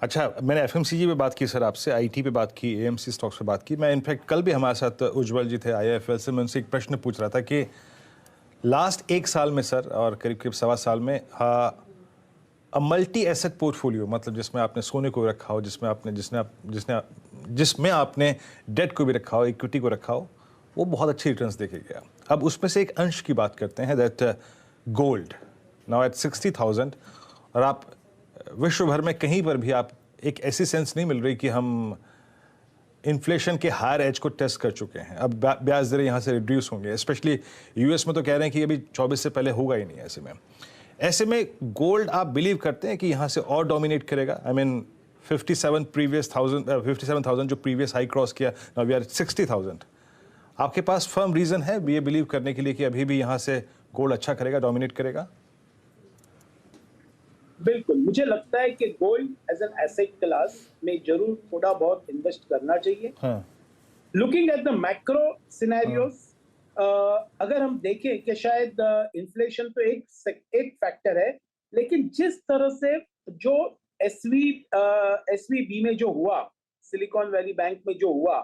अच्छा, मैंने एफएमसीजी पे बात की सर आपसे, आईटी पे बात की, एएमसी स्टॉक्स पे बात की। मैं इनफैक्ट कल भी हमारे साथ उज्जवल जी थे आईआईएफएल से, मैं उनसे एक प्रश्न पूछ रहा था कि लास्ट 1 साल में सर और करीब-करीब सवा साल में मल्टी एसेट पोर्टफोलियो, मतलब जिसमें आपने सोने को भी रखा हो, जिसमें आपने डेट को भी रखा हो, इक्विटी को रखा हो, वो बहुत अच्छे रिटर्न्स देके गया। अब उसमें से एक अंश की बात करते हैं, दैट गोल्ड नाउ एट 60,000, और आप विश्व भर में कहीं पर भी आप एक ऐसी सेंस नहीं मिल रही कि हम इन्फ्लेशन के हायर एज को टेस्ट कर चुके हैं। अब ब्याज दरें यहाँ से रिड्यूस होंगे, स्पेशली यूएस में तो कह रहे हैं कि अभी 24 से पहले होगा ही नहीं। ऐसे में गोल्ड आप बिलीव करते हैं कि यहाँ से और डोमिनेट करेगा? आई मीन 57,000 जो प्रीवियस हाई क्रॉस किया, नाउ वी आर 60,000। आपके पास फर्म रीजन है ये बिलीव करने के लिए कि अभी भी यहाँ से गोल्ड अच्छा करेगा, डोमिनेट करेगा? बिल्कुल, मुझे लगता है कि gold as an asset class में जरूर थोड़ा बहुत इन्वेस्ट करना चाहिए। हाँ, looking at the macro scenarios, अगर हम देखें कि शायद इन्फ्लेशन तो एक फैक्टर है, लेकिन जिस तरह से जो एसवीबी में जो हुआ, सिलिकॉन वैली बैंक में जो हुआ,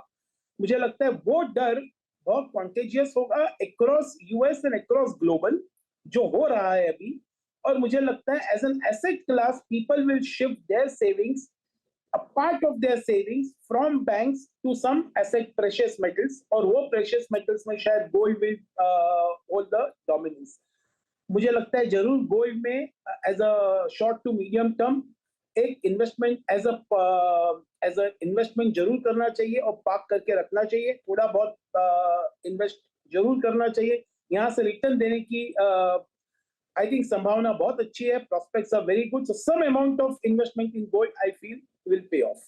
मुझे लगता है वो डर बहुत कॉन्टेजियस होगा across US and across global जो हो रहा है अभी। और मुझे लगता है as an asset class people will shift their savings, a part of their savings from banks to some asset precious metals, और वो precious metals में शायद gold will hold the dominance। मुझे लगता है जरूर गोल्ड में as a short to medium term एक इन्वेस्टमेंट एज अ इन्वेस्टमेंट जरूर करना चाहिए और पार्क करके रखना चाहिए। थोड़ा बहुत इन्वेस्ट जरूर करना चाहिए, यहाँ से रिटर्न देने की आई थिंक संभावना बहुत अच्छी है, prospects are very good, so some amount of investment in gold I feel will pay off.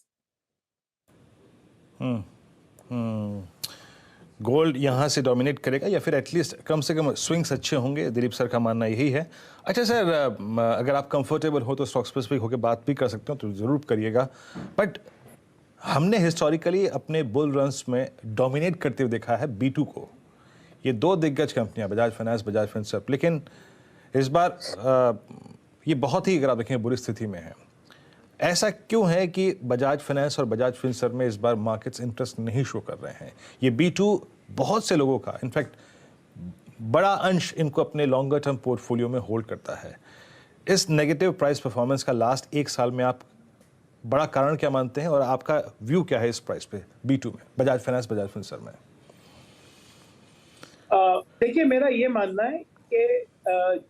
Gold यहाँ से डोमिनेट करेगा या फिर एटलीस्ट कम से कम स्विंग्स अच्छे होंगे, दिलीप सर का मानना यही है। अच्छा सर, अगर आप कंफर्टेबल हो तो स्टॉक स्पेसिफिक होकर बात भी कर सकते हो तो ज़रूर करिएगा, बट हमने हिस्टोरिकली अपने बुल रन्स में डोमिनेट करते हुए देखा है B2 को। ये दो दिग्गज कंपनियां, बजाज फाइनेंस, बजाज फिनसर्व, लेकिन इस बार ये बहुत ही, अगर आप देखें, बुरी स्थिति में है। ऐसा क्यों है कि बजाज फाइनेंस और बजाज फिनसर्व में इस बार मार्केट्स इंटरेस्ट नहीं शो कर रहे हैं? ये B2 बहुत से लोगों का, इनफैक्ट बड़ा अंश इनको अपने लॉन्गर टर्म पोर्टफोलियो में होल्ड करता है। इस नेगेटिव प्राइस परफॉर्मेंस का लास्ट 1 साल में आप बड़ा कारण क्या मानते हैं और आपका व्यू क्या है इस प्राइस पे B2 में, बजाज फाइनेंस, बजाज फिनसर्व में? देखिए, मेरा ये मानना है कि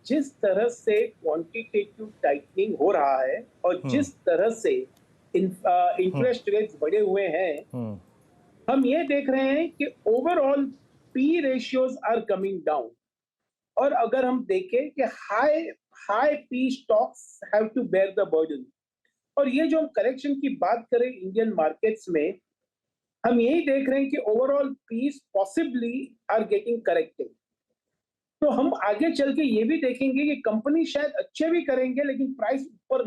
जिस तरह से क्वांटिटेटिव टाइटनिंग हो रहा है और जिस तरह से इंटरेस्ट रेट्स बढ़े हुए हैं, हम ये देख रहे हैं कि overall P ratios are coming down. और अगर हम देखें कि high P stocks have to bear the burden, और ये जो हम करेक्शन की बात करें इंडियन मार्केट्स में, हम यही देख रहे हैं कि overall P's possibly are getting corrected. तो हम आगे चल के ये भी देखेंगे कि कंपनी शायद अच्छे भी करेंगे, लेकिन प्राइस ऊपर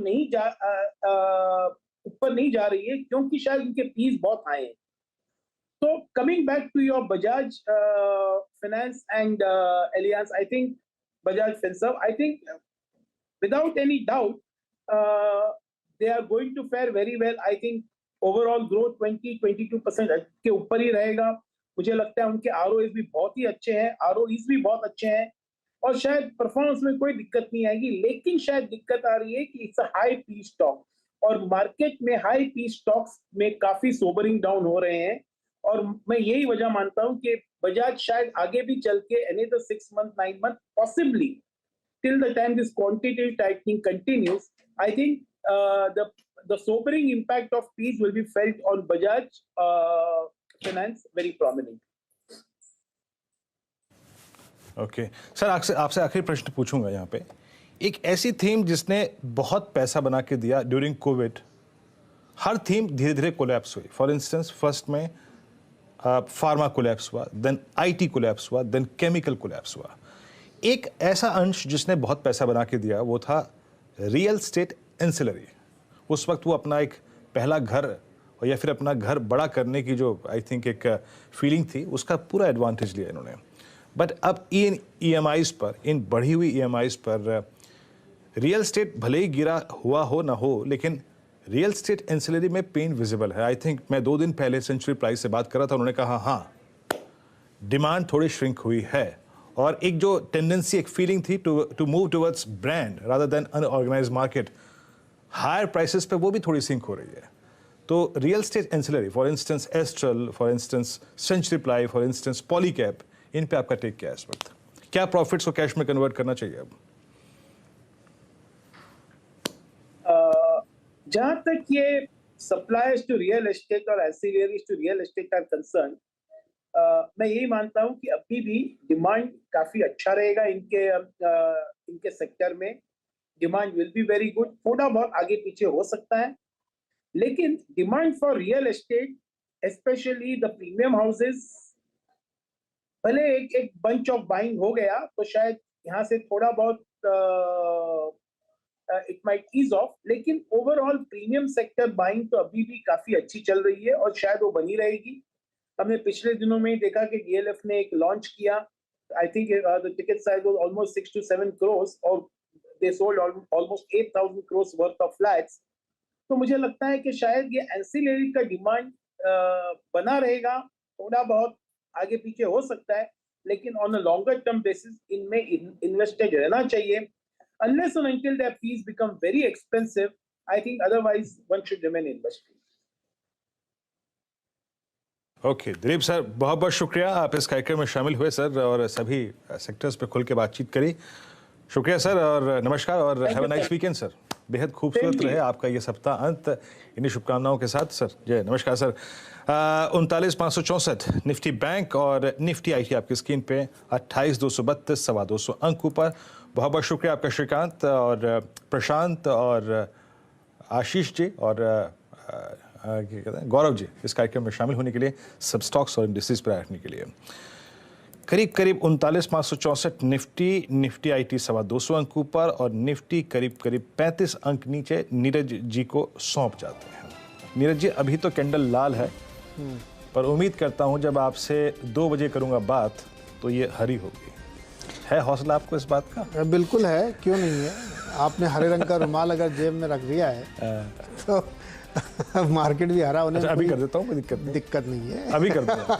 नहीं जा रही है क्योंकि शायद उनके पीस बहुत हाई हैं। तो coming back to your Bajaj Finance and Allianz, I think Bajaj Finserv, I think without any doubt they are going to fare very well। I think overall growth 20-22% के ऊपर ही रहेगा। मुझे लगता है उनके ROEs भी बहुत ही अच्छे हैं, ROEs भी बहुत अच्छे हैं, और शायद परफॉर्मेंस में कोई दिक्कत नहीं आएगी। लेकिन शायद दिक्कत आ रही है कि it's a high P stock, और मार्केट में हाई पी स्टॉक्स में काफी सोबरिंग डाउन हो रहे हैं। और मैं यही वजह मानता हूं कि बजाज शायद आगे भी चल के another 6 month 9 month possibly till the time this quantitative tightening continues, I think the sobering impact of fees will be felt on Bajaj Finance very prominent। Okay sir, आपसे आखिरी प्रश्न पूछूंगा यहाँ पे। एक ऐसी थीम जिसने बहुत पैसा बना के दिया ड्यूरिंग कोविड, हर थीम धीरे धीरे कोलैप्स हुई। फॉर इंस्टेंस, फर्स्ट में फार्मा कोलैप्स हुआ, देन आईटी कोलैप्स हुआ, देन केमिकल कोलैप्स हुआ। एक ऐसा अंश जिसने बहुत पैसा बना के दिया वो था रियल स्टेट एंसिलरी। उस वक्त वो अपना एक पहला घर और या फिर अपना घर बड़ा करने की जो आई थिंक एक फीलिंग थी, उसका पूरा एडवांटेज लिया इन्होंने। बट अब इन EMIs पर, इन बढ़ी हुई EMIs पर रियल स्टेट भले ही गिरा हुआ हो ना हो, लेकिन रियल स्टेट एंसिलरी में पेन विजिबल है। आई थिंक मैं 2 दिन पहले सेंचुरी प्लाइस से बात कर रहा था, उन्होंने कहा हाँ डिमांड थोड़ी श्रिंक हुई है और एक जो टेंडेंसी, एक फीलिंग थी to move towards brand rather than unorganized market, higher prices पे वो भी थोड़ी सिंक हो रही है। तो real estate ancillary, for instance Astral, for instance Century Ply, for instance Polycab, इन पे आपका टेक क्या है इस वक्त? क्या प्रॉफिट्स को कैश में कन्वर्ट करना चाहिए अब? जहां तक ये सप्लायर्स टू रियल एस्टेट और ancillaries to real estate are concern, मैं यही मानता हूं कि अभी भी डिमांड काफी अच्छा रहेगा इनके सेक्टर में। Demand will be very good, थोड़ा बहुत आगे पीछे हो सकता है, लेकिन demand for real estate specially the premium houses, भले एक बंच ऑफ बाइंग हो गया तो शायद यहाँ से थोड़ा बहुत इट माइट ईज ऑफ, लेकिन ओवरऑल प्रीमियम सेक्टर बाइंग तो अभी भी काफी अच्छी चल रही है और शायद वो बनी रहेगी। हमने पिछले दिनों में ही देखा कि डीएलएफ ने एक लॉन्च किया, I think the ticket size was almost 6 to 7 crores और they sold almost 8,000 crores worth of flats. तो मुझे लगता है कि शायद ये एंसिलरी का डिमांड बना रहेगा, थोड़ा बहुत आगे पीछे हो सकता है, लेकिन on a longer term basis इनमें इन्वेस्टेड रहना चाहिए। Unless and until their fees become very expensive, I think otherwise one should remain invested. Okay Dilip sir, बहुत बहुत शुक्रिया, आप इस कार्यक्रम में शामिल हुए सर और सभी सेक्टर्स पे खुल के बातचीत करी। शुक्रिया सर और नमस्कार और have a nice weekend sir. बेहद खूबसूरत रहे आपका ये सप्ताह अंत, इन्हीं शुभकामनाओं के साथ सर। जय नमस्कार सर। 39,564 निफ्टी बैंक और निफ्टी आईटी आपकी स्क्रीन पे 28,232 2.25 अंक ऊपर। बहुत बहुत शुक्रिया आपका श्रीकांत और प्रशांत और आशीष जी और क्या कहते हैं गौरव जी इस कार्यक्रम में शामिल होने के लिए, सब स्टॉक्स और इंडिसेस पर रखने के लिए। करीब करीब 39,564 निफ्टी आईटी 2.25 अंक ऊपर और निफ्टी करीब करीब 35 अंक नीचे नीरज जी को सौंप जाते हैं। नीरज जी अभी तो कैंडल लाल है, पर उम्मीद करता हूं जब आपसे 2 बजे करूंगा बात तो ये हरी होगी। है हौसला आपको इस बात का? बिल्कुल है, क्यों नहीं है। आपने हरे रंग का रुमाल अगर जेब में रख दिया है तो मार्केट भी हरा होने। अच्छा, अभी कर देता हूँ, कोई दिक्कत नहीं है। अभी कर दूंगा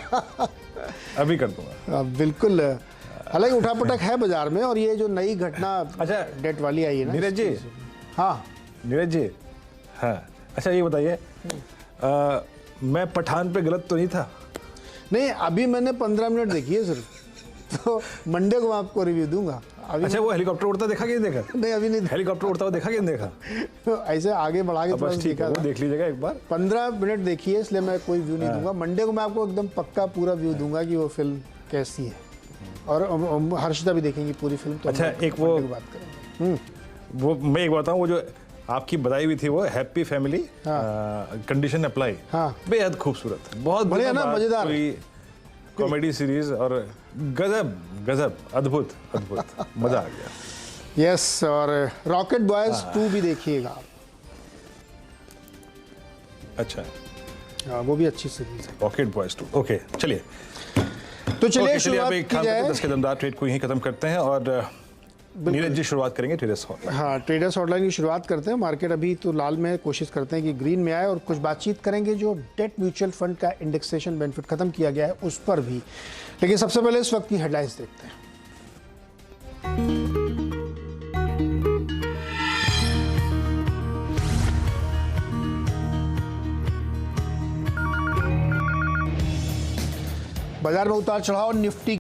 अभी कर दूंगा बिल्कुल। हालांकि उठापटक है बाजार में और ये जो नई घटना अच्छा डेट वाली आई है ना नीरज जी। हाँ नीरज जी, हाँ अच्छा ये बताइए मैं पठान पे गलत तो नहीं था? नहीं, अभी मैंने 15 मिनट देखी है सिर्फ, तो मंडे को मैं आपको रिव्यू दूंगा। अभी अच्छा वो हेलीकॉप्टर उड़ता देखा कि नहीं देखा? नहीं, अभी नहीं। हेलीकॉप्टर उड़ता हुआ देखा कि नहीं देखा? तो ऐसे आगे बढ़ा के बस ठीक है, देख लीजिएगा एक बार। 15 मिनट देखिए, इसलिए मैं कोई व्यू नहीं दूंगा। मंडे को मैं आपको एकदम पक्का पूरा व्यू दूंगा कि वो फिल्म कैसी है, और हर्षिता भी देखेंगी पूरी फिल्म। तो अच्छा एक वो बात करें वो मैं एक बताऊं, वो जो आपकी बताई हुई थी वो हैप्पी फैमिली कंडीशन अप्लाई, हाँ बेहद खूबसूरत, बहुत बढ़िया ना, मजेदार कॉमेडी सीरीज और गजब गजब अद्भुत अद्भुत मजा आ गया। यस, और रॉकेट बॉयज 2 भी देखिएगा। अच्छा वो भी अच्छी सीरीज है, रॉकेट बॉयज 2। ओके चलिए, तो चलिए अब शुरुआत एक की काम जाए। करते हैं, 10 के दमदार ट्रेड को यहीं खत्म करते हैं और नीरज जी शुरुआत करेंगे ट्रेडर्स हॉटलाइन। हाँ, ट्रेडर्स हॉटलाइन की शुरुआत करते हैं। मार्केट अभी तो लाल में, कोशिश करते हैं कि ग्रीन में आए, और कुछ बातचीत करेंगे जो डेट म्यूचुअल फंड का इंडेक्सेशन बेनिफिट खत्म किया गया है उस पर भी। लेकिन सबसे पहले इस वक्त की हेडलाइंस देखते हैं। बाजार में उतार चढ़ाव, निफ्टी